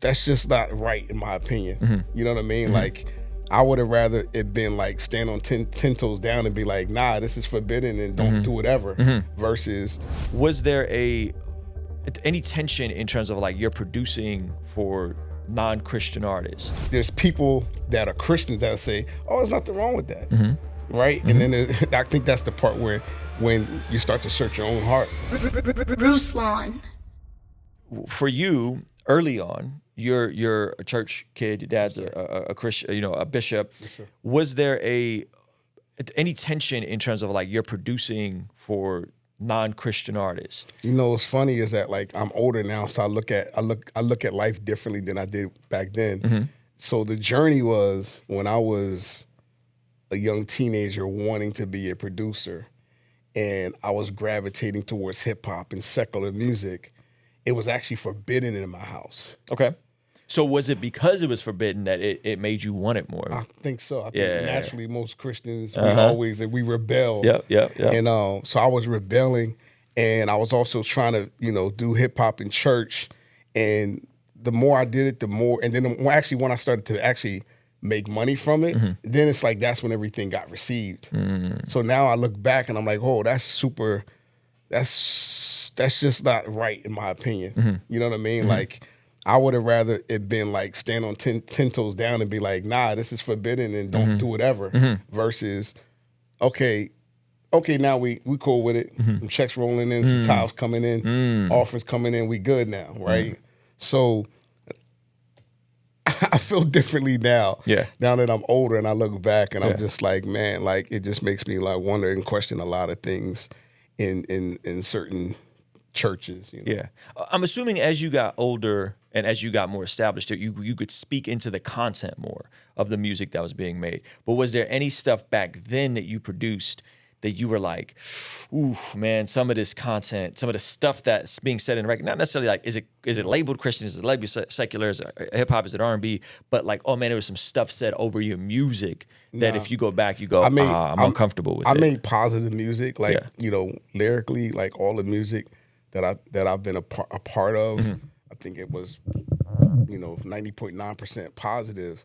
that's just not right in my opinion. You know what I mean? Like, I would have rather it been like stand on 10 toes down and be like, nah, this is forbidden and don't do whatever, versus. Was there any tension in terms of like you're producing for non-Christian artists? There's people that are Christians that say, oh, there's nothing wrong with that, right? And then I think that's the part where when you start to search your own heart. Ruslan. For you, early on, you're a church kid. Your dad's a Christian, a bishop. Yes, was there any tension in terms of like you're producing for non-Christian artists? You know, what's funny is that like I'm older now, so I look at life differently than I did back then. So the journey was when I was a young teenager wanting to be a producer, and I was gravitating towards hip hop and secular music. It was actually forbidden in my house. Okay. So was it because it was forbidden that it made you want it more? I think so. I think naturally most Christians, we rebel. Yeah. And so I was rebelling, and I was also trying to, do hip hop in church. And the more I did it, the more, and then when I started to actually make money from it, then it's like that's when everything got received. So now I look back and I'm like, oh, that's just not right in my opinion. You know what I mean? Like, I would have rather it been like stand on 10 toes down and be like, nah, this is forbidden and don't do whatever, versus, okay, now we cool with it. Some checks rolling in, some tithes coming in, offers coming in, we good now, right? So I feel differently now. Yeah. Now that I'm older and I look back and I'm just like, man, like it just makes me like wonder and question a lot of things in certain churches. Yeah. I'm assuming as you got older and as you got more established, you could speak into the content more of the music that was being made. But was there any stuff back then that you produced that you were like, ooh, man, some of this content, some of the stuff that's being said in the record, not necessarily like, is it labeled Christian, is it labeled secular, is it hip hop, is it R&B, but like, oh man, there was some stuff said over your music that if you go back, you go, I'm uncomfortable with it. I made positive music, like, lyrically, like all the music that I've been a part of. I think it was, 90.9% positive.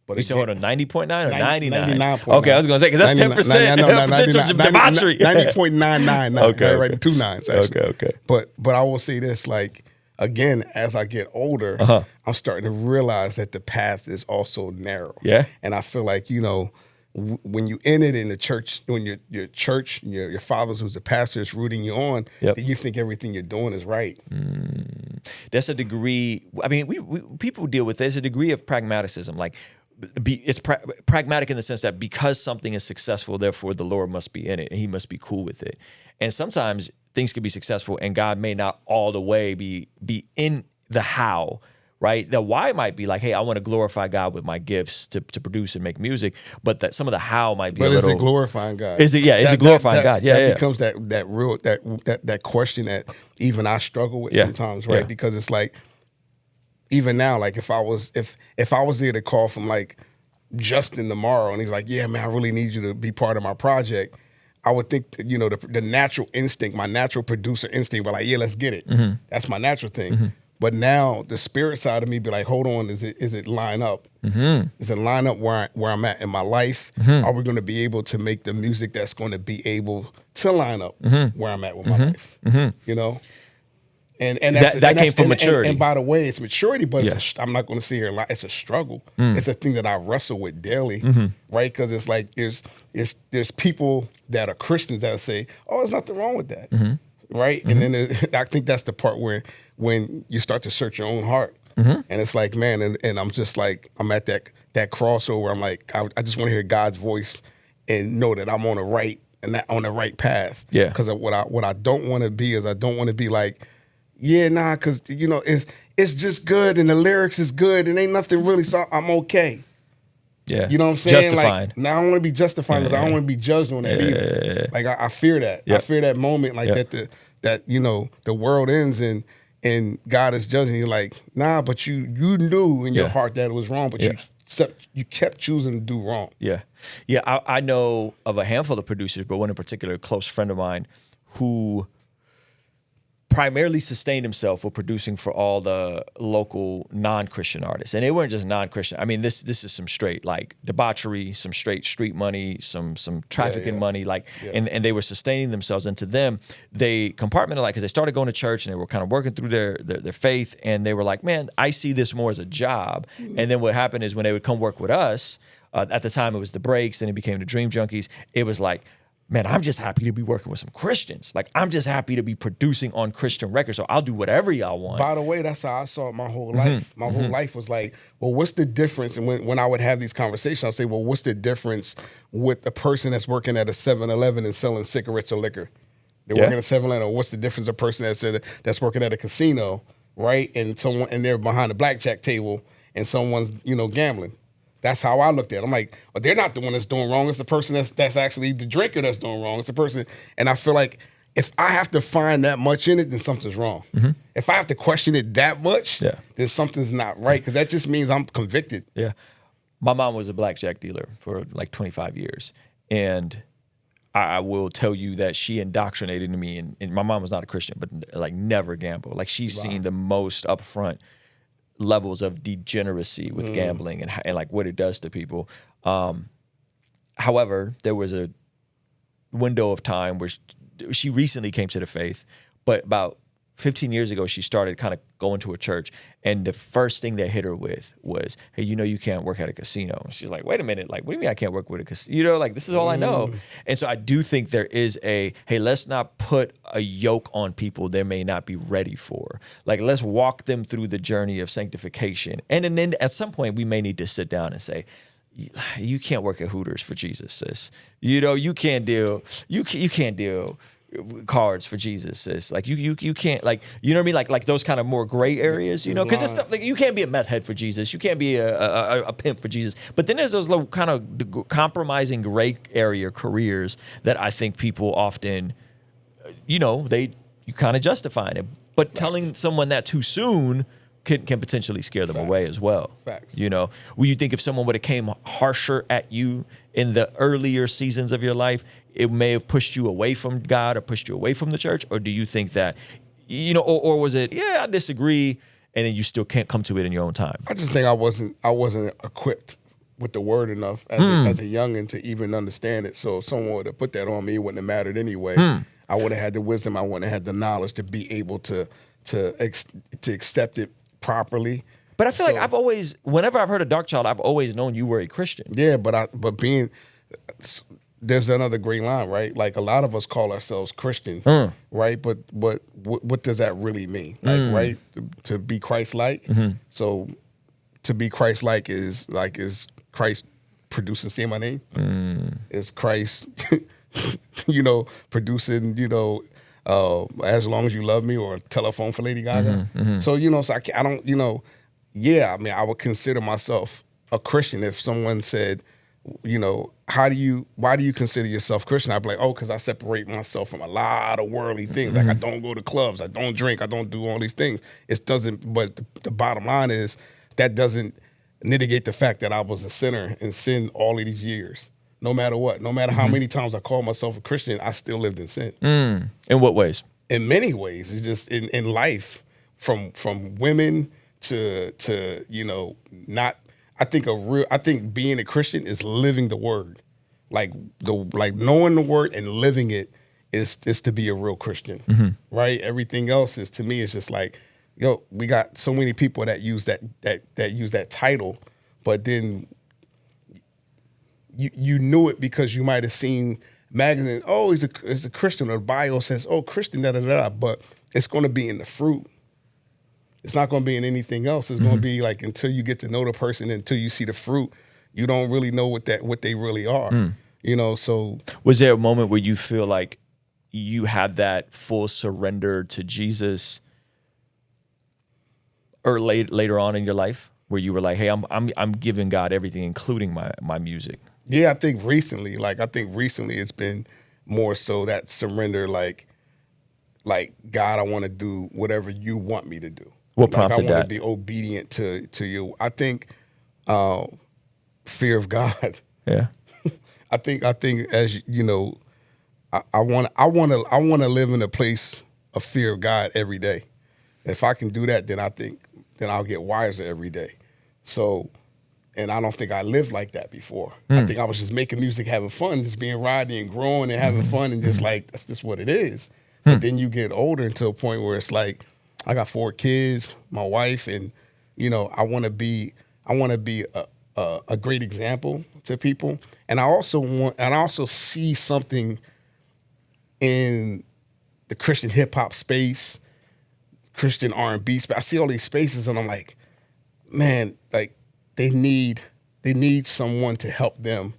But you said, hold on, 90.9 or 99? 99.9. Okay, I was going to say, because that's 10%. No, potential debauchery. 90.999. Okay. Right, 2 nines, actually. Okay. But I will say this, like, again, as I get older, I'm starting to realize that the path is also narrow. Yeah. And I feel like, when you in it in the church, when your church, your fathers who's the pastor is rooting you on, that you think everything you're doing is right. That's a degree. I mean, we people deal with. There's a degree of pragmaticism. Like, it's pragmatic in the sense that because something is successful, therefore the Lord must be in it and He must be cool with it. And sometimes things can be successful, and God may not all the way be in the how. Right? The why might be like, hey, I want to glorify God with my gifts to produce and make music, but that some of the how might be. But a little, is it glorifying God? Is it? Yeah, is it glorifying God? Yeah, that becomes that question that even I struggle with sometimes, right? Because it's like, even now, like if I was there to call from like Justin tomorrow, and he's like, yeah, man, I really need you to be part of my project, I would think, the natural instinct, my natural producer instinct, but like, yeah, let's get it. That's my natural thing. But now the spirit side of me be like, hold on, is it line up? Is it line up where I'm at in my life? Are we going to be able to make the music that's going to be able to line up where I'm at with my life? And that came from maturity. And by the way, it's maturity, but I'm not going to sit here and lie. It's a struggle. It's a thing that I wrestle with daily, right? Because it's like there's people that are Christians that say, oh, there's nothing wrong with that, right? And then I think that's the part where when you start to search your own heart, and it's like, man, and I'm just like, I'm at that crossover. I'm like, I just want to hear God's voice and know that I'm on the right path. Yeah. Because what I don't want to be is I don't want to be like, yeah, nah, because it's just good and the lyrics is good and ain't nothing really, so I'm okay. Yeah. You know what I'm saying? Justified. Like, now I don't want to be justified because I don't want to be judged on that either. Like I fear that. I fear that moment, like that the world ends and God is judging you. Like, nah, but you knew in your heart that it was wrong, but you kept choosing to do wrong. Yeah. I know of a handful of producers, but one in particular, a close friend of mine, who primarily sustained himself with producing for all the local non-Christian artists. And they weren't just non-Christian. I mean, this is some straight like debauchery, some straight street money, some trafficking money, like, and they were sustaining themselves. And to them, they compartmentalized because they started going to church and they were kind of working through their faith. And they were like, man, I see this more as a job. And then what happened is when they would come work with us, at the time it was the Breaks, and it became the Dream Junkies. It was like, man, I'm just happy to be working with some Christians. Like, I'm just happy to be producing on Christian records. So I'll do whatever y'all want. By the way, that's how I saw it my whole life. My whole life was like, well, what's the difference? And when I would have these conversations, I'll say, well, what's the difference with the person that's working at a 7-Eleven and selling cigarettes or liquor? They're working at a 7-Eleven. Or what's the difference of a person that's working at a casino, right? And they're behind a blackjack table and someone's, gambling. That's how I looked at it. I'm like, well, they're not the one that's doing wrong. It's the person that's actually the drinker that's doing wrong. It's the person. And I feel like if I have to find that much in it, then something's wrong. If I have to question it that much, then something's not right, because that just means I'm convicted. Yeah. My mom was a blackjack dealer for like 25 years. And I will tell you that she indoctrinated me. And my mom was not a Christian, but like never gamble. Like she's seen the most upfront levels of degeneracy with gambling and like what it does to people. However, there was a window of time where she recently came to the faith, but about 15 years ago, she started kind of going to a church, and the first thing they hit her with was, hey, you can't work at a casino. And she's like, wait a minute, like, what do you mean I can't work with a casino? Like, this is all I know. And so I do think there is hey, let's not put a yoke on people they may not be ready for. Like, let's walk them through the journey of sanctification. And then at some point, we may need to sit down and say, you can't work at Hooters for Jesus, sis. You can't deal cards for Jesus, sis. Like you can't, like, you know what I mean? Like those kind of more gray areas, because it's stuff like you can't be a meth head for Jesus. You can't be a pimp for Jesus. But then there's those little kind of compromising gray area careers that I think people often, you kind of justify it. But telling someone that too soon can potentially scare them away as well. Facts. Will you think if someone would have came harsher at you in the earlier seasons of your life, it may have pushed you away from God or pushed you away from the church? Or do you think that, or was it, I disagree, and then you still can't come to it in your own time? I just think I wasn't equipped with the word enough as a youngin' to even understand it. So if someone would have put that on me, it wouldn't have mattered anyway. I would have had the wisdom. I wouldn't have had the knowledge to be able to accept it properly. But I feel like whenever I've heard of Dark Child, I've always known you were a Christian. Yeah, but there's another gray line, right? Like, a lot of us call ourselves Christian, right? But what does that really mean? Like, right? To be Christ-like. So to be Christ-like is Christ producing "Say My Name"? Is Christ, producing, As Long As You Love Me, or Telephone for Lady Gaga? So, so I don't, I would consider myself a Christian if someone said, why do you consider yourself Christian? I'd be like, because I separate myself from a lot of worldly things. Like, I don't go to clubs, I don't drink, I don't do all these things. But the bottom line is that doesn't mitigate the fact that I was a sinner and sinned all of these years. No matter what, no matter how many times I called myself a Christian, I still lived in sin. In what ways? In many ways. It's just in life, from women to not. I think being a Christian is living the word, like knowing the word and living it is to be a real Christian, right? Everything else is, to me, is just like, we got so many people that use that title, but then you knew it because you might have seen magazines. Oh, he's a Christian, or the bio says, oh, Christian, but it's going to be in the fruit. It's not going to be in anything else. It's going to be like, until you get to know the person, until you see the fruit, you don't really know what they really are. So was there a moment where you feel like you had that full surrender to Jesus, or later on in your life, where you were like, hey, I'm giving God everything, including my music? Yeah, I think recently it's been more so that surrender, like God, I want to do whatever you want me to do. What prompted that? I want to be obedient to you. I think fear of God. Yeah. I think as I want to live in a place a fear of God every day. If I can do that, then I think then I'll get wiser every day. So, and I don't think I lived like that before. I think I was just making music, having fun, just being Rodney and growing and having fun and just like, that's just what it is. But then you get older into a point where it's like, I got 4 kids, my wife, and, you know, I want to be a great example to people. And I also see something in the Christian hip hop space, Christian R&B space. I see all these spaces and I'm like, man, like they need someone to help them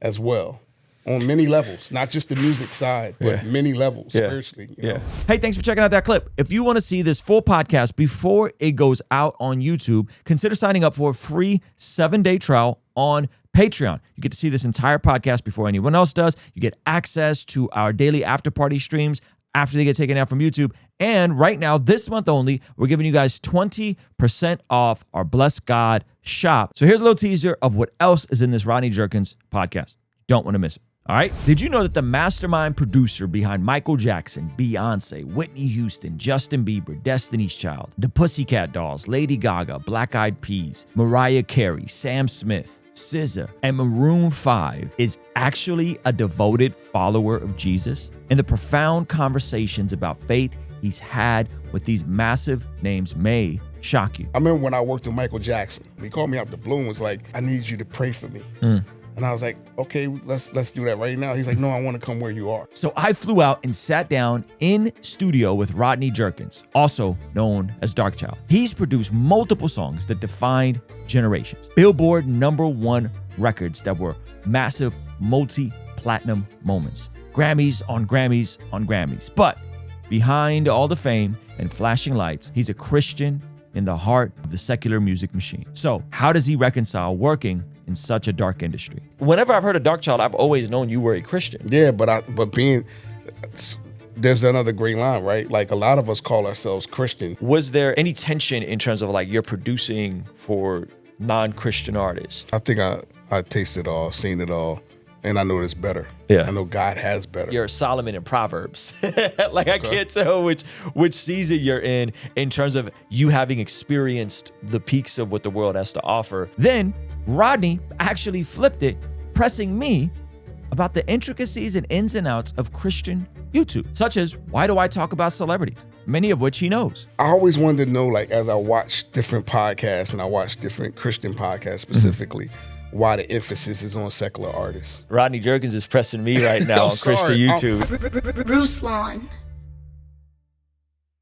as well on many levels, not just the music side, but many levels spiritually. You know? Hey, thanks for checking out that clip. If you want to see this full podcast before it goes out on YouTube, consider signing up for a free 7-day trial on Patreon. You get to see this entire podcast before anyone else does. You get access to our daily after party streams after they get taken out from YouTube. And right now, this month only, we're giving you guys 20% off our Bless God shop. So here's a little teaser of what else is in this Rodney Jerkins podcast. Don't want to miss it. All right. Did you know that the mastermind producer behind Michael Jackson, Beyonce, Whitney Houston, Justin Bieber, Destiny's Child, the Pussycat Dolls, Lady Gaga, Black Eyed Peas, Mariah Carey, Sam Smith, SZA, and Maroon 5 is actually a devoted follower of Jesus? And the profound conversations about faith he's had with these massive names may shock you. I remember when I worked with Michael Jackson, he called me out the blue and was like, I need you to pray for me. And I was like, okay, let's do that right now. He's like, no, I want to come where you are. So I flew out and sat down in studio with Rodney Jerkins, also known as Darkchild. He's produced multiple songs that defined generations. Billboard #1 records that were massive multi-platinum moments. Grammys on Grammys on Grammys. But behind all the fame and flashing lights, he's a Christian in the heart of the secular music machine. So how does he reconcile working in such a dark industry? Whenever I've heard of Darkchild, I've always known you were a Christian. Yeah, but there's another great line, right? Like a lot of us call ourselves Christian. Was there any tension in terms of like you're producing for non-Christian artists? I think I tasted it all, seen it all, and I know it's better. Yeah. I know God has better. You're Solomon in Proverbs. Like I can't tell which season you're in terms of you having experienced the peaks of what the world has to offer. Then Rodney actually flipped it, pressing me about the intricacies and ins and outs of Christian YouTube, such as why do I talk about celebrities, many of which he knows. I always wanted to know, like, as I watch different podcasts and I watch different Christian podcasts specifically, why the emphasis is on secular artists. Rodney Jerkins is pressing me right now on Christian YouTube. Ruslan.